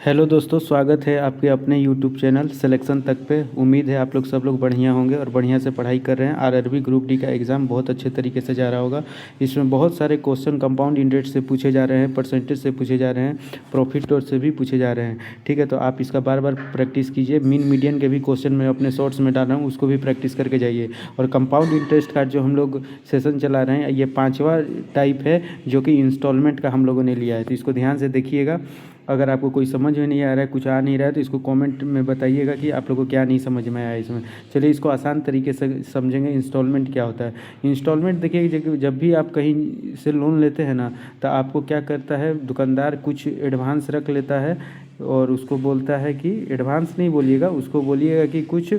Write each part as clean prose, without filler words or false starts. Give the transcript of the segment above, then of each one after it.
Hello दोस्तों, स्वागत है आपके अपने यूट्यूब चैनल सिलेक्शन तक पे। उम्मीद है आप लोग सब लोग बढ़िया होंगे और बढ़िया से पढ़ाई कर रहे हैं। आरआरबी ग्रुप डी का एग्ज़ाम बहुत अच्छे तरीके से जा रहा होगा। इसमें बहुत सारे क्वेश्चन कंपाउंड इंटरेस्ट से पूछे जा रहे हैं, परसेंटेज से पूछे जा रहे हैं, प्रॉफिट और से भी पूछे जा रहे हैं। ठीक है, तो आप इसका बार बार प्रैक्टिस कीजिए। मीन मीडियन के भी क्वेश्चन मैं अपने शॉर्ट्स में डाल रहा हूँ, उसको भी प्रैक्टिस करके जाइए। और कंपाउंड इंटरेस्ट का जो हम लोग सेशन चला रहे हैं, ये 5वां टाइप है जो कि इंस्टॉलमेंट का हम लोगों ने लिया है। तो इसको ध्यान से देखिएगा। अगर आपको कोई समझ में नहीं आ रहा है, कुछ आ नहीं रहा है, तो इसको कमेंट में बताइएगा कि आप लोगों को क्या नहीं समझ में आया इसमें। चलिए इसको आसान तरीके से समझेंगे। इंस्टॉलमेंट क्या होता है? इंस्टॉलमेंट देखिए, जब भी आप कहीं से लोन लेते हैं ना, तो आपको क्या करता है, दुकानदार कुछ एडवांस रख लेता है और उसको बोलता है कि एडवांस नहीं बोलिएगा, उसको बोलिएगा कि कुछ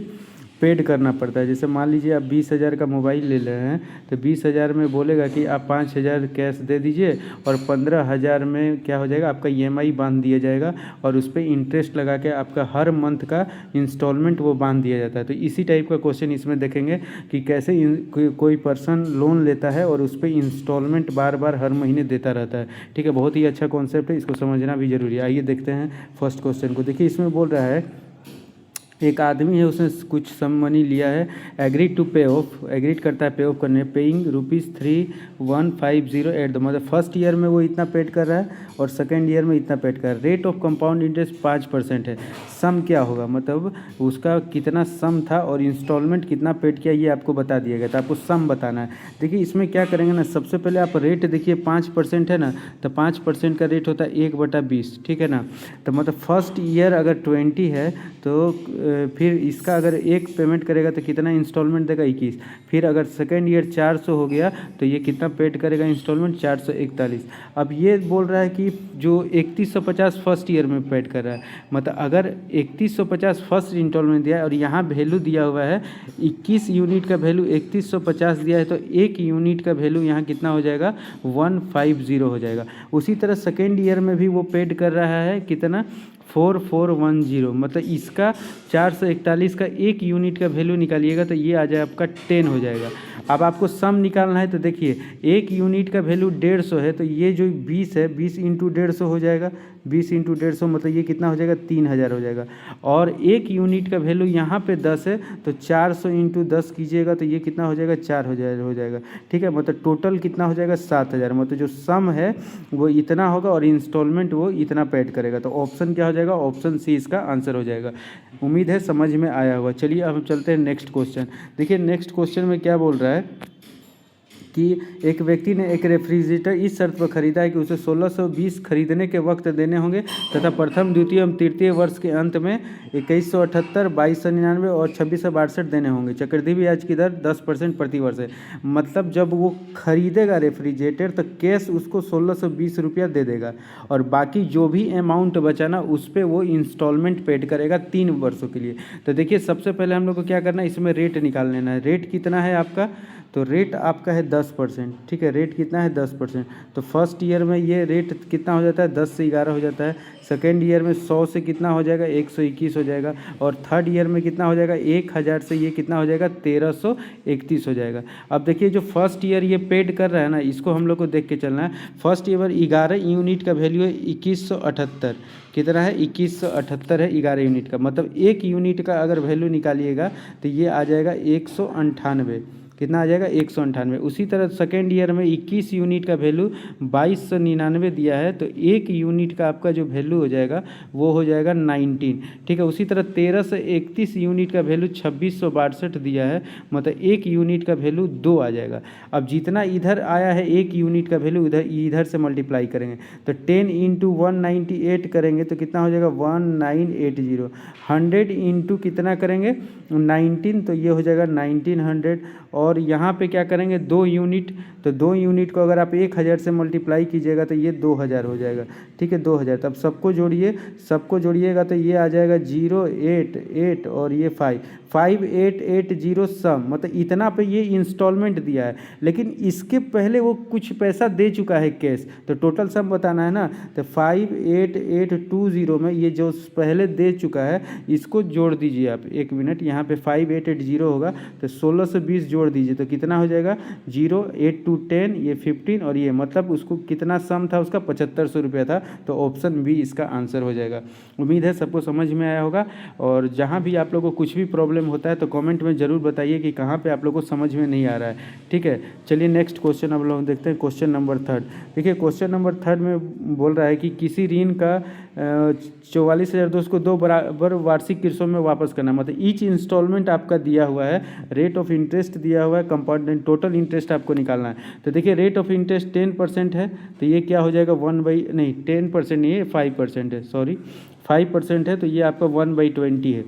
पेड करना पड़ता है। जैसे मान लीजिए आप 20,000 का मोबाइल ले रहे हैं, तो 20,000 में बोलेगा कि आप 5,000 कैश दे दीजिए और 15,000 में क्या हो जाएगा, आपका ईएमआई बांध दिया जाएगा और उस पर इंटरेस्ट लगा के आपका हर मंथ का इंस्टॉलमेंट वो बांध दिया जाता है। तो इसी टाइप का क्वेश्चन इसमें देखेंगे कि कैसे कोई पर्सन लोन लेता है और उस पर इंस्टॉलमेंट बार बार हर महीने देता रहता है। ठीक है, बहुत ही अच्छा कॉन्सेप्ट है, इसको समझना भी जरूरी है। आइए देखते हैं फर्स्ट क्वेश्चन को। देखिए इसमें बोल रहा है, एक आदमी है, उसने कुछ सम मनी लिया है, एग्रीड टू पे ऑफ, एग्रीड करता है पे ऑफ करने, पेइंग ₹3150 एट द, मतलब फर्स्ट ईयर में वो इतना पेड कर रहा है और सेकेंड ईयर में इतना पेड कर रहा है। रेट ऑफ कंपाउंड इंटरेस्ट 5% है। सम क्या होगा, मतलब उसका कितना सम था और इंस्टॉलमेंट कितना पेड किया, ये आपको बता दिया गया था। आपको सम बताना है। देखिए इसमें क्या करेंगे ना, सबसे पहले आप रेट देखिए, 5% है ना, तो 5% का रेट होता है 1/20। ठीक है ना, तो मतलब फर्स्ट ईयर अगर 20 है तो फिर इसका अगर एक पेमेंट करेगा तो कितना इंस्टॉलमेंट देगा, 21। फिर अगर सेकेंड ईयर 400 हो गया तो ये कितना पेड करेगा इंस्टॉलमेंट, 441। अब ये बोल रहा है कि जो 3150 फर्स्ट ईयर में पेड कर रहा है, मतलब अगर 3150 फर्स्ट इंस्टॉलमेंट दिया है और यहाँ वैल्यू दिया हुआ है 21 यूनिट का वैल्यू 3150 दिया है, तो एक यूनिट का वैल्यू यहाँ कितना हो जाएगा, 150 हो जाएगा। उसी तरह सेकेंड ईयर में भी वो पेड कर रहा है कितना, 4410, मतलब इसका 441 का एक यूनिट का वैल्यू निकालिएगा तो ये आ जाए आपका 10 हो जाएगा। अब आपको सम निकालना है, तो देखिए एक यूनिट का वैल्यू 150 है, तो ये जो 20 है, 20 इंटू 150 हो जाएगा। 20 इंटू 150 मतलब ये कितना हो जाएगा, 3000 हो जाएगा। और एक यूनिट का वैल्यू यहाँ पे 10 है, तो 400 इंटू 10 कीजिएगा तो ये कितना हो जाएगा, 4 हो जाएगा। ठीक है, मतलब टोटल कितना हो जाएगा, 7000। मतलब जो सम है वो इतना होगा और इंस्टॉलमेंट वो इतना पेड करेगा। तो ऑप्शन क्या हो जाएगा, ऑप्शन सी इसका आंसर हो जाएगा। उम्मीद है समझ में आया होगा। चलिए अब हम चलते हैं नेक्स्ट क्वेश्चन। देखिए नेक्स्ट क्वेश्चन में क्या बोल रहा है कि एक व्यक्ति ने एक रेफ्रिजरेटर इस शर्त पर खरीदा है कि उसे 1620 खरीदने के वक्त देने होंगे तथा प्रथम, द्वितीय एवं तृतीय वर्ष के अंत में 2178, 2299 और 2662 देने होंगे। चक्रवृद्धि ब्याज की दर 10% प्रति वर्ष है। मतलब जब वो खरीदेगा रेफ्रिजरेटर तो कैश उसको 1620 रुपया दे देगा और बाकी जो भी अमाउंट बचाना उस पर वो इंस्टॉलमेंट पेड करेगा 3 वर्षों के लिए। तो देखिए सबसे पहले हम लोग को क्या करना है, इसमें रेट निकाल लेना है। रेट कितना है आपका, तो रेट आपका है 10%। ठीक है, रेट कितना है, 10%। तो फर्स्ट ईयर में ये रेट कितना हो जाता है, 10 से 11 हो जाता है। सेकेंड ईयर में 100 से कितना हो जाएगा, 121 हो जाएगा। और थर्ड ईयर में कितना हो जाएगा, 1000 से ये कितना हो जाएगा, 1331 हो जाएगा। अब देखिए जो फर्स्ट ईयर ये पेड कर रहा है ना, इसको हम लोग को देख के चलना है। फर्स्ट ईयर 11 यूनिट का वैल्यू है 2178। कितना है, 2178 है 11 यूनिट का। मतलब एक यूनिट का अगर वैल्यू निकालिएगा तो ये आ जाएगा 198। कितना आ जाएगा, 198। उसी तरह सेकेंड ईयर में 21 यूनिट का वैल्यू 2299 दिया है, तो एक यूनिट का आपका जो वैल्यू हो जाएगा वो हो जाएगा 19। ठीक है, उसी तरह 13 से 31 यूनिट का वैल्यू 2662 दिया है, मतलब एक यूनिट का वैल्यू 2 आ जाएगा। अब जितना इधर आया है एक यूनिट का वैल्यू, इधर से मल्टीप्लाई करेंगे तो 10 इंटू 198 करेंगे तो कितना हो जाएगा, 1980। 100 इंटू कितना करेंगे, 19, तो ये हो जाएगा 1900। और यहाँ पे क्या करेंगे, 2 यूनिट, तो 2 यूनिट को अगर आप 1000 से मल्टीप्लाई कीजिएगा तो ये 2000 हो जाएगा। ठीक है, 2000। तब सबको जोड़िए, सबको जोड़िएगा तो ये आ जाएगा 088 और ये 5880 सम, मतलब इतना पे ये इंस्टॉलमेंट दिया है। लेकिन इसके पहले वो कुछ पैसा दे चुका है कैश, तो टोटल सम बताना है ना। तो 58820 में ये जो पहले दे चुका है इसको जोड़ दीजिए आप। 1 मिनट, यहाँ पे 5880 होगा तो 16 से 20 जोड़ दीजिए तो कितना हो जाएगा 0, 8 to 10, ये 15 और ये मतलब उसको कितना सम था उसका 7500 रुपया था। तो ऑप्शन बी इसका आंसर हो जाएगा। उम्मीद है सबको समझ में आया होगा। और जहाँ भी आप लोगों को कुछ भी प्रॉब्लम होता है तो कमेंट में ज़रूर बताइए कि कहाँ पे आप लोगों को समझ में नहीं आ रहा है। ठीक है, चलिए नेक्स्ट क्वेश्चन अब लोग देखते हैं। क्वेश्चन नंबर 3 देखिए, क्वेश्चन नंबर 3 में बोल रहा है कि किसी ऋण का 44,200 को 2 बराबर वार्षिक किस्तों में वापस करना, मतलब ईच इंस्टॉलमेंट आपका दिया हुआ है, रेट ऑफ इंटरेस्ट दिया हुआ है, कंपाउंड टोटल इंटरेस्ट आपको निकालना है। तो देखिए रेट ऑफ इंटरेस्ट 10% है, तो ये क्या हो जाएगा 10% नहीं है, 5% है, सॉरी 5% है, तो ये आपका 1/20 है।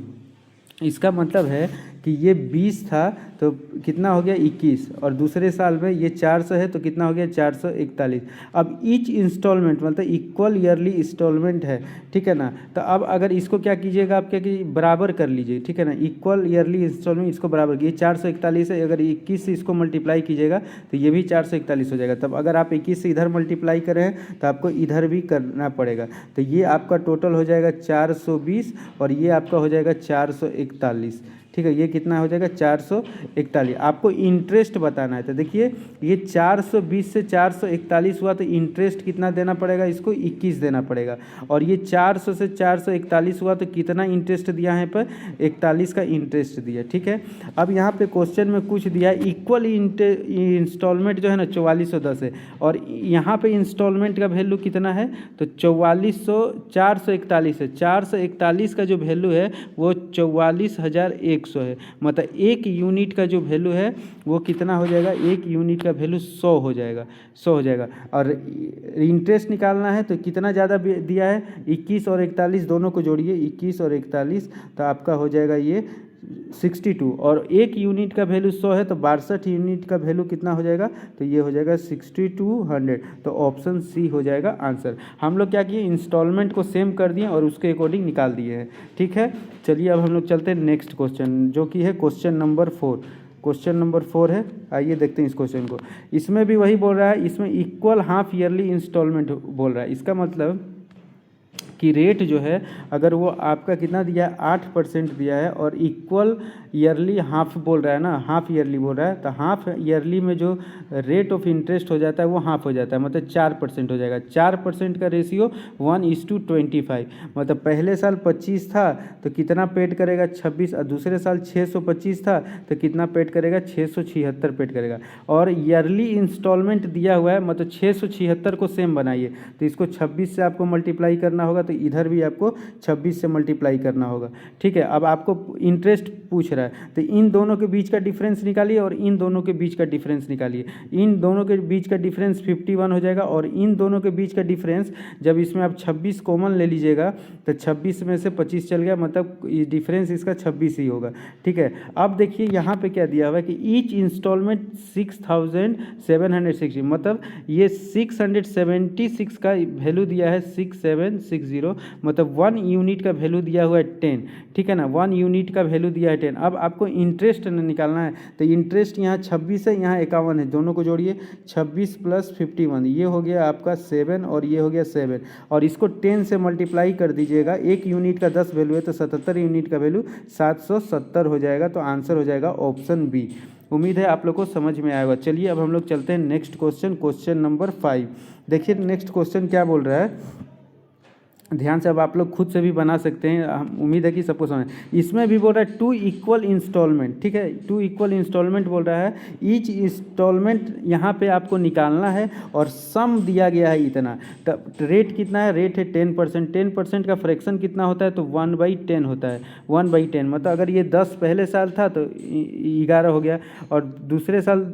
इसका मतलब है कि ये 20 था तो कितना हो गया 21, और दूसरे साल में ये 400 है तो कितना हो गया 441। अब ईच इंस्टॉलमेंट मतलब इक्वल ईयरली इंस्टॉलमेंट है, ठीक है ना। तो अब अगर इसको क्या कीजिएगा आप, क्या कि बराबर कर लीजिए, ठीक है ना। इक्वल ईयरली इंस्टॉलमेंट इसको बराबर, ये 441 है, अगर 21 से इसको मल्टीप्लाई कीजिएगा तो ये भी 441 हो जाएगा। तब अगर आप 21 से इधर मल्टीप्लाई कर रहे हैं तो आपको इधर भी करना पड़ेगा। तो ये आपका टोटल हो जाएगा 420 और ये आपका हो जाएगा 441। ठीक है, ये कितना हो जाएगा 441। आपको इंटरेस्ट बताना है। तो देखिए ये 420 से 441 हुआ तो इंटरेस्ट कितना देना पड़ेगा, इसको 21 देना पड़ेगा। और ये 400 से 441 हुआ तो कितना इंटरेस्ट दिया है पर 41 का इंटरेस्ट दिया। ठीक है, अब यहाँ पे क्वेश्चन में कुछ दिया है इक्वल इंस्टॉलमेंट जो है ना 4410 है, और यहाँ पे इंस्टॉलमेंट का वैल्यू कितना है तो 441 है। 441 का जो वैल्यू है वो 44,100 है, मतलब एक यूनिट का जो वैल्यू है वो कितना हो जाएगा, एक यूनिट का वैल्यू 100 हो जाएगा, 100 हो जाएगा। और इंटरेस्ट निकालना है तो कितना ज़्यादा दिया है 21 और 41 दोनों को जोड़िए, 21 और 41 तो आपका हो जाएगा ये 62, और एक यूनिट का वैल्यू 100 है तो 62 यूनिट का वैल्यू कितना हो जाएगा तो ये हो जाएगा 6200। तो ऑप्शन सी हो जाएगा आंसर। हम लोग क्या किए, इंस्टॉलमेंट को सेम कर दिए और उसके अकॉर्डिंग निकाल दिए हैं। ठीक है, चलिए अब हम लोग चलते हैं नेक्स्ट क्वेश्चन जो कि है क्वेश्चन नंबर 4। क्वेश्चन नंबर 4 है, आइए देखते हैं इस क्वेश्चन को। इसमें भी वही बोल रहा है, इसमें इक्वल हाफ ईयरली इंस्टॉलमेंट बोल रहा है। इसका मतलब कि रेट जो है अगर वो आपका कितना दिया है 8% दिया है और इक्वल ईयरली हाफ बोल रहा है ना, हाफ ईयरली बोल रहा है, तो हाफ ईयरली में जो रेट ऑफ इंटरेस्ट हो जाता है वो हाफ हो जाता है, मतलब 4% हो जाएगा। 4% का रेशियो 1:25, मतलब पहले साल 25 था तो कितना पेड करेगा 26, और दूसरे साल 625 था तो कितना पेड करेगा 676 पेड करेगा। और ईयरली इंस्टॉलमेंट दिया हुआ है, मतलब 676 को सेम बनाइए, तो इसको 26 से आपको मल्टीप्लाई करना होगा, तो इधर भी आपको 26 से मल्टीप्लाई करना होगा। ठीक है, अब आपको इंटरेस्ट पूछ रहा है तो इन दोनों के बीच का डिफरेंस निकालिए और इन दोनों के बीच का डिफरेंस निकालिए। इन दोनों के बीच का डिफरेंस 51 हो जाएगा, और इन दोनों के बीच का डिफरेंस जब इसमें आप 26 कॉमन ले लीजिएगा तो 26 में से 25 चल गया, मतलब डिफरेंस इसका 26 ही होगा। ठीक है, अब देखिए यहाँ पे क्या दिया हुआ है कि ईच इंस्टॉलमेंट 6760, मतलब ये 676 का वैल्यू दिया है 6760, मतलब 1 यूनिट का वैल्यू दिया हुआ है 10। ठीक है ना, 1 यूनिट का वैल्यू दिया है 10। अब आपको इंटरेस्ट निकालना है, तो इंटरेस्ट यहाँ 26 है, यहाँ 51 है, दोनों को जोड़िए 26 + 51, ये हो गया आपका 7 और ये हो गया 7, और इसको 10 से मल्टीप्लाई कर दीजिएगा। एक यूनिट का 10 वैल्यू है तो 77 यूनिट का वैल्यू 770 हो जाएगा। तो आंसर हो जाएगा ऑप्शन बी। उम्मीद है आप लोग को समझ में आएगा। चलिए अब हम लोग चलते हैं नेक्स्ट क्वेश्चन, क्वेश्चन नंबर 5। देखिए नेक्स्ट क्वेश्चन क्या बोल रहा है, ध्यान से अब आप लोग खुद से भी बना सकते हैं, उम्मीद है कि सबको समझ। इसमें भी बोल रहा है 2 इक्वल इंस्टॉलमेंट। ठीक है, 2 इक्वल इंस्टॉलमेंट बोल रहा है, ईच इंस्टॉलमेंट यहाँ पे आपको निकालना है और सम दिया गया है इतना। तो रेट कितना है, रेट है 10%। 10% का फ्रैक्शन कितना होता है तो 1/10 होता है, 1/10, मतलब अगर ये 10 पहले साल था तो 11 हो गया, और दूसरे साल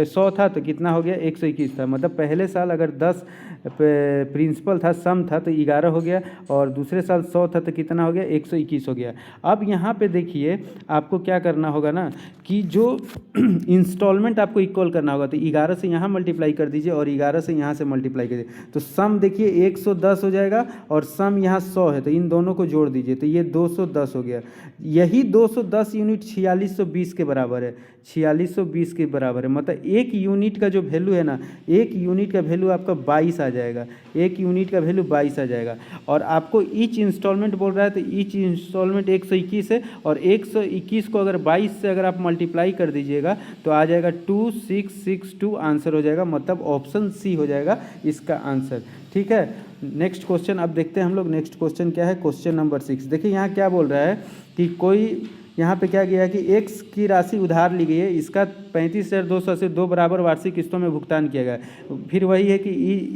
100 था तो कितना हो गया 121 था, मतलब पहले साल अगर 10 प्रिंसिपल था, सम था तो 11 हो गया, और दूसरे साल 100 था तो कितना हो गया 121 हो गया। अब यहाँ पे देखिए आपको क्या करना होगा ना कि जो इंस्टॉलमेंट आपको इक्वल करना होगा, तो 11 से यहाँ मल्टीप्लाई कर दीजिए और 11 से यहाँ से मल्टीप्लाई कर दीजिए, तो सम देखिए 110 हो जाएगा, और सम यहाँ 100 है तो इन दोनों को जोड़ दीजिए तो ये 210 हो गया। यही 210 यूनिट 4620 के बराबर है, 4620 के बराबर है, मतलब एक यूनिट का जो वैल्यू है ना, एक यूनिट का वैल्यू आपका 22 आ जाएगा, एक यूनिट का वैल्यू 22 आ जाएगा। और आपको ईच इंस्टॉलमेंट बोल रहा है, तो ईच इंस्टॉलमेंट 121 है, और 121 को अगर 22 से अगर आप मल्टीप्लाई कर दीजिएगा तो आ जाएगा 2662 आंसर हो जाएगा, मतलब ऑप्शन सी हो जाएगा इसका आंसर। ठीक है, नेक्स्ट क्वेश्चन अब देखते हैं हम लोग। नेक्स्ट क्वेश्चन क्या है, क्वेश्चन नंबर 6। देखिए यहाँ क्या बोल रहा है कि कोई यहाँ पे क्या किया है कि एक्स की राशि उधार ली गई है, इसका 35,280 2 बराबर वार्षिक किस्तों में भुगतान किया गया है। फिर वही है कि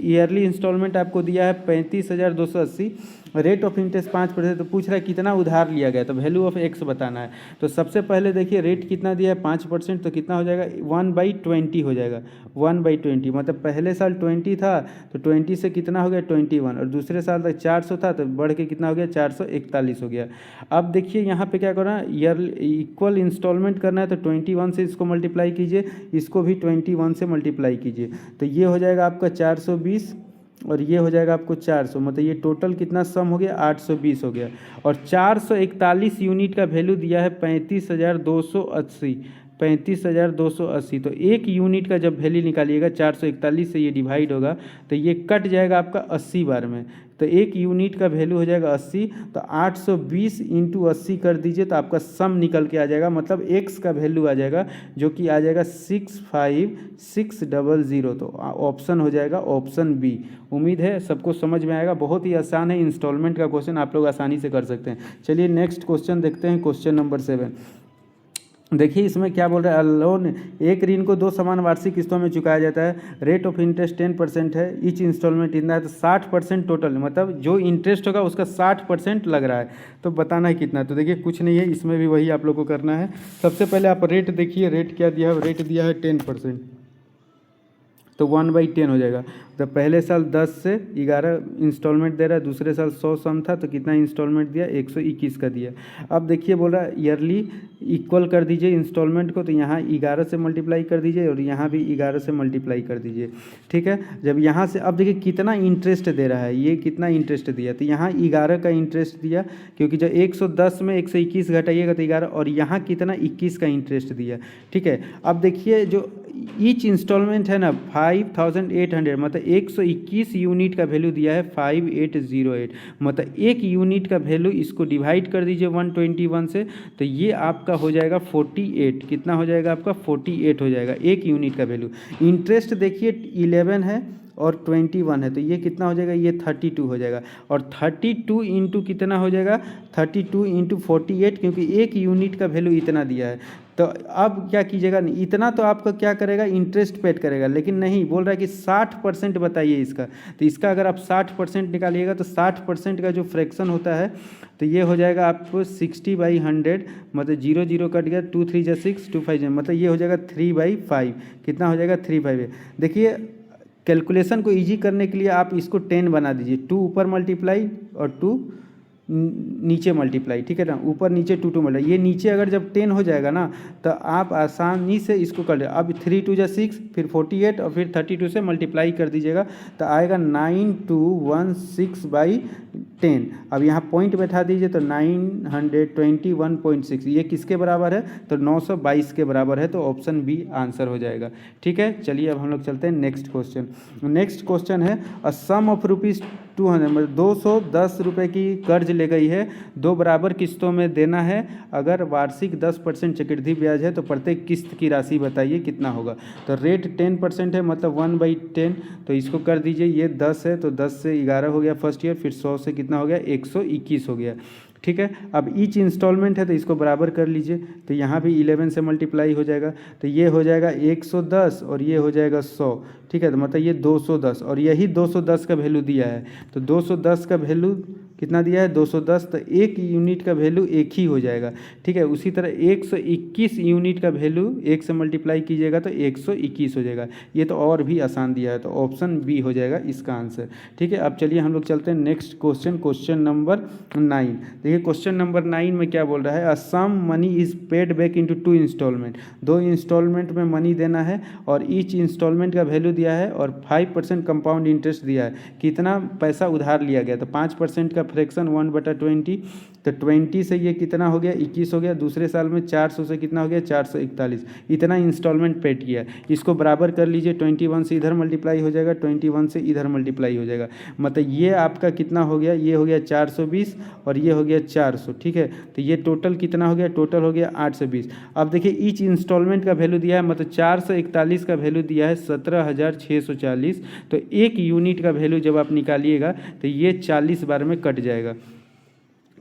ईयरली इंस्टॉलमेंट आपको दिया है 35,280, रेट ऑफ इंटरेस्ट 5%, तो पूछ रहा है कितना उधार लिया गया, तो वैल्यू ऑफ एक्स बताना है। तो सबसे पहले देखिए रेट कितना दिया है 5%, तो कितना हो जाएगा 1/20 हो जाएगा, 1/20 मतलब पहले साल 20 था तो 20 से कितना हो गया 21, और दूसरे साल तक 400 था तो बढ़ के कितना हो गया 441 हो गया। अब देखिए यहाँ पे क्या करना है, ईयर इक्वल इंस्टॉलमेंट करना है, तो 21 से इसको मल्टीप्लाई कीजिए, इसको भी 21 से मल्टीप्लाई कीजिए, तो ये हो जाएगा आपका 420 और ये हो जाएगा आपको 400, मतलब ये टोटल कितना सम हो गया 820 हो गया। और 441 यूनिट का वैल्यू दिया है 35,280, 35,280, तो एक यूनिट का जब वैल्यू निकालिएगा 441 से ये डिवाइड होगा तो ये कट जाएगा आपका 80 बार में, तो एक यूनिट का वैल्यू हो जाएगा 80, तो 820 इंटू 80 कर दीजिए तो आपका सम निकल के आ जाएगा, मतलब एक्स का वैल्यू आ जाएगा जो कि आ जाएगा 65600, तो ऑप्शन हो जाएगा ऑप्शन बी। उम्मीद है सबको समझ में आएगा, बहुत ही आसान है, इंस्टॉलमेंट का क्वेश्चन आप लोग आसानी से कर सकते हैं। चलिए नेक्स्ट क्वेश्चन देखते हैं, क्वेश्चन नंबर 7। देखिए इसमें क्या बोल रहा है, लोन एक ऋण को 2 समान वार्षिक किस्तों में चुकाया जाता है, रेट ऑफ इंटरेस्ट 10% है, ईच इंस्टॉलमेंट इतना है, तो 60% टोटल, मतलब जो इंटरेस्ट होगा उसका 60% लग रहा है, तो बताना है कितना। तो देखिए कुछ नहीं है, इसमें भी वही आप लोग को करना है। सबसे पहले आप रेट देखिए, रेट क्या दिया है, रेट दिया है 10%, तो 1/10 हो जाएगा। तो पहले साल 10 से 11 इंस्टॉलमेंट दे रहा है, दूसरे साल 100 सम था तो कितना इंस्टॉलमेंट दिया 121 का दिया। अब देखिए बोल रहा है ईयरली इक्वल कर दीजिए इंस्टॉलमेंट को, तो यहाँ 11 से मल्टीप्लाई कर दीजिए और यहाँ भी 11 से मल्टीप्लाई कर दीजिए। ठीक है, जब यहाँ से अब देखिए कितना इंटरेस्ट दे रहा है, ये कितना इंटरेस्ट दिया, तो यहाँ 11 का इंटरेस्ट दिया, क्योंकि जब 110 में 121 घटाइएगा तो 11, और यहाँ कितना 21 का इंटरेस्ट दिया। ठीक है, अब देखिए जो ईच इंस्टॉलमेंट है ना 5800, मतलब 121 यूनिट का वैल्यू दिया है 5808, मतलब एक यूनिट का वैल्यू, इसको डिवाइड कर दीजिए 121 से, तो ये आपका हो जाएगा 48, कितना हो जाएगा आपका 48 हो जाएगा एक यूनिट का वैल्यू। इंटरेस्ट देखिए 11 है और 21 है, तो ये कितना हो जाएगा, ये 32 हो जाएगा, और 32 इंटू कितना हो जाएगा 32 इंटू 48, क्योंकि एक यूनिट का वैल्यू इतना दिया है। तो अब क्या कीजिएगा, इतना तो आपका क्या करेगा इंटरेस्ट पेड करेगा, लेकिन नहीं बोल रहा है कि 60% बताइए इसका, तो इसका अगर आप 60% निकालिएगा तो 60% का जो फ्रैक्शन होता है तो ये हो जाएगा आपको 60/100, मतलब 0 0 कट गया, 2 3 जा 6, 2 5 मतलब ये हो जाएगा 3/5, कितना हो जाएगा 3/5। देखिए कैलकुलेशन को इजी करने के लिए आप इसको 10 बना दीजिए, 2 ऊपर मल्टीप्लाई और 2 नीचे मल्टीप्लाई, ठीक है ना, ऊपर नीचे 2 2 मल्टीप्लाई, ये नीचे अगर जब 10 हो जाएगा ना तो आप आसानी से इसको कर ले। अब 3 2 जा 6, फिर 48 और फिर 32 से मल्टीप्लाई कर दीजिएगा तो आएगा 9216/10। अब यहाँ पॉइंट बैठा दीजिए तो 921.6, ये किसके बराबर है, तो 922 के बराबर है, तो ऑप्शन बी आंसर हो जाएगा। ठीक है, चलिए अब हम लोग चलते हैं नेक्स्ट क्वेश्चन। नेक्स्ट क्वेश्चन है अ सम ऑफ रुपीज़ 200, मतलब 210 रुपये की कर्ज ले गई है, 2 बराबर किस्तों में देना है, अगर वार्षिक 10% चक्रवृद्धि ब्याज है तो प्रत्येक किस्त की राशि बताइए कितना होगा। तो रेट 10% है, मतलब 1/10, तो इसको कर दीजिए, ये 10 है तो 10 से 11 हो गया फर्स्ट ईयर, फिर 100 से कितना हो गया 121 हो गया। ठीक है, अब ईच इंस्टॉलमेंट है तो इसको बराबर कर लीजिए, तो यहाँ भी 11 से मल्टीप्लाई हो जाएगा, तो ये हो जाएगा 110 और ये हो जाएगा 100। ठीक है, तो मतलब ये 210, और यही 210 का वैल्यू दिया है, तो 210 का वैल्यू कितना दिया है 210, तो एक यूनिट का वैल्यू एक ही हो जाएगा। ठीक है, उसी तरह 121 यूनिट का वैल्यू 1 से मल्टीप्लाई कीजिएगा तो 121 हो जाएगा। ये तो और भी आसान दिया है, तो ऑप्शन बी हो जाएगा इसका आंसर। ठीक है, अब चलिए हम लोग चलते हैं नेक्स्ट क्वेश्चन, क्वेश्चन नंबर 9। देखिए क्वेश्चन नंबर 9 में क्या बोल रहा है, a some money is paid back into 2 installment, 2 installment में मनी देना है और ईच इंस्टॉलमेंट का वैल्यू दिया है और 5% कंपाउंड इंटरेस्ट दिया है, कितना पैसा उधार लिया गया, तो 5% का फ्रैक्शन 1/20, तो 20 से ये कितना हो गया 21 हो गया। दूसरे साल में 400 से कितना हो गया 441, इतना इंस्टॉलमेंट पेड किया है। इसको बराबर कर लीजिए, 21 से इधर मल्टीप्लाई हो जाएगा, 21 से इधर मल्टीप्लाई हो जाएगा, मतलब ये आपका कितना हो गया, ये हो गया 420 और ये हो गया 400, ठीक है। तो ये टोटल कितना हो गया, टोटल हो गया 820। अब देखिए ईच इंस्टॉलमेंट का वैल्यू दिया है, मतलब 441 का वैल्यू दिया है 17,640, तो एक यूनिट का वैल्यू जब आप निकालिएगा तो ये 40 बार में कट जाएगा,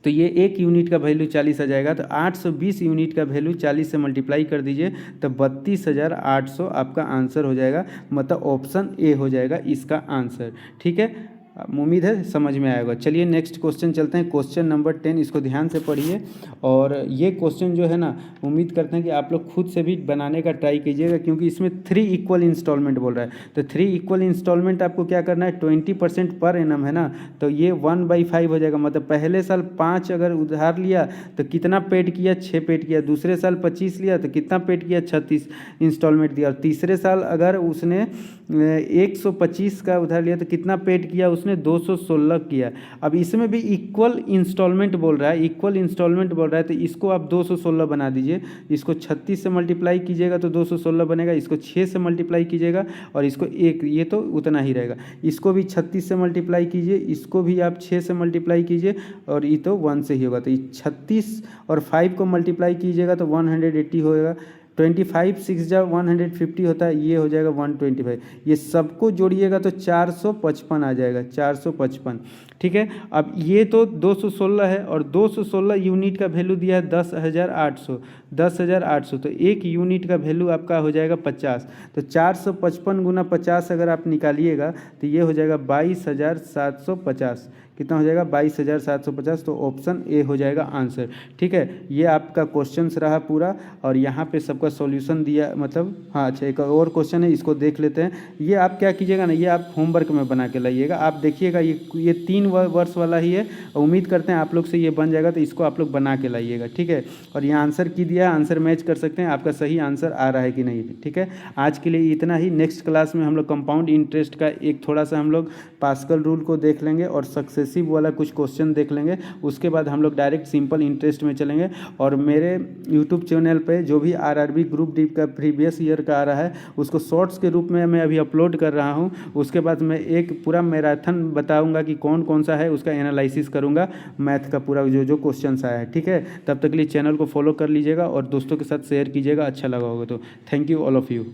तो ये एक यूनिट का वैल्यू 40 आ जाएगा। तो 820 यूनिट का वैल्यू 40 से मल्टीप्लाई कर दीजिए तो 32,800 आपका आंसर हो जाएगा, मतलब ऑप्शन ए हो जाएगा इसका आंसर, ठीक है। उम्मीद है समझ में आएगा। चलिए नेक्स्ट क्वेश्चन चलते हैं, क्वेश्चन नंबर 10, इसको ध्यान से पढ़िए। और ये क्वेश्चन जो है ना, उम्मीद करते हैं कि आप लोग खुद से भी बनाने का ट्राई कीजिएगा, क्योंकि इसमें 3 इक्वल इंस्टॉलमेंट बोल रहा है। तो 3 इक्वल इंस्टॉलमेंट आपको क्या करना है, 20% पर एनम है ना, तो ये 1/5 हो जाएगा। मतलब पहले साल 5 अगर उधार लिया तो कितना पेड किया, 6 पेड किया। दूसरे साल 25 लिया तो कितना पेड किया, 36 इंस्टॉलमेंट दिया। और तीसरे साल अगर उसने 125 का उधार लिया तो कितना पेड किया उसने, 216 किया। अब इसमें भी इक्वल इंस्टॉलमेंट बोल रहा है, इक्वल इंस्टॉलमेंट बोल रहा है, तो इसको आप 216 बना दीजिए। इसको 36 से मल्टीप्लाई कीजिएगा तो 216 बनेगा, इसको 6 से मल्टीप्लाई कीजिएगा और इसको 1, ये तो उतना ही रहेगा। इसको भी 36 से मल्टीप्लाई कीजिए, इसको भी आप 6 से मल्टीप्लाई कीजिए और ये तो 1 से ही होगा। तो ये 36 और 5 को मल्टीप्लाई कीजिएगा तो 180 होएगा। 25 6 जा 150 होता है, ये हो जाएगा 125। ये सबको जोड़िएगा तो 455 आ जाएगा, 455, ठीक है। अब ये तो 216 है और 216 यूनिट का वैल्यू दिया है 10,800, 10,800, तो एक यूनिट का वैल्यू आपका हो जाएगा 50। तो 455 गुना 50 अगर आप निकालिएगा तो ये हो जाएगा 22,750। कितना हो जाएगा, 22,750। तो ऑप्शन ए हो जाएगा आंसर, ठीक है। ये आपका क्वेश्चन रहा पूरा और यहाँ पे सबका सॉल्यूशन दिया, मतलब हाँ। अच्छा एक और क्वेश्चन है, इसको देख लेते हैं। ये आप क्या कीजिएगा ना, ये आप होमवर्क में बना के लाइएगा। आप देखिएगा ये 3 वर्ष वाला ही है, उम्मीद करते हैं आप लोग से ये बन जाएगा, तो इसको आप लोग बना के लाइएगा, ठीक है। और ये आंसर की दिया है, आंसर मैच कर सकते हैं, आपका सही आंसर आ रहा है कि नहीं, ठीक है। आज के लिए इतना ही। नेक्स्ट क्लास में हम लोग कंपाउंड इंटरेस्ट का एक थोड़ा सा हम लोग पास्कल रूल को देख लेंगे और सक्सेसिव वाला कुछ क्वेश्चन देख लेंगे। उसके बाद हम लोग डायरेक्ट सिंपल इंटरेस्ट में चलेंगे। और मेरे यूट्यूब चैनल पे जो भी आरआरबी ग्रुप डी का प्रीवियस ईयर का आ रहा है उसको शॉर्ट्स के रूप में मैं अभी अपलोड कर रहा हूँ। उसके बाद मैं एक पूरा मैराथन बताऊँगा कि कौन कौन सा है, उसका एनालिसिस करूँगा, मैथ का पूरा जो जो क्वेश्चन आया है, ठीक है। तब तक के लिए चैनल को फॉलो कर लीजिएगा और दोस्तों के साथ शेयर कीजिएगा, अच्छा लगा होगा तो। Thank you all of you.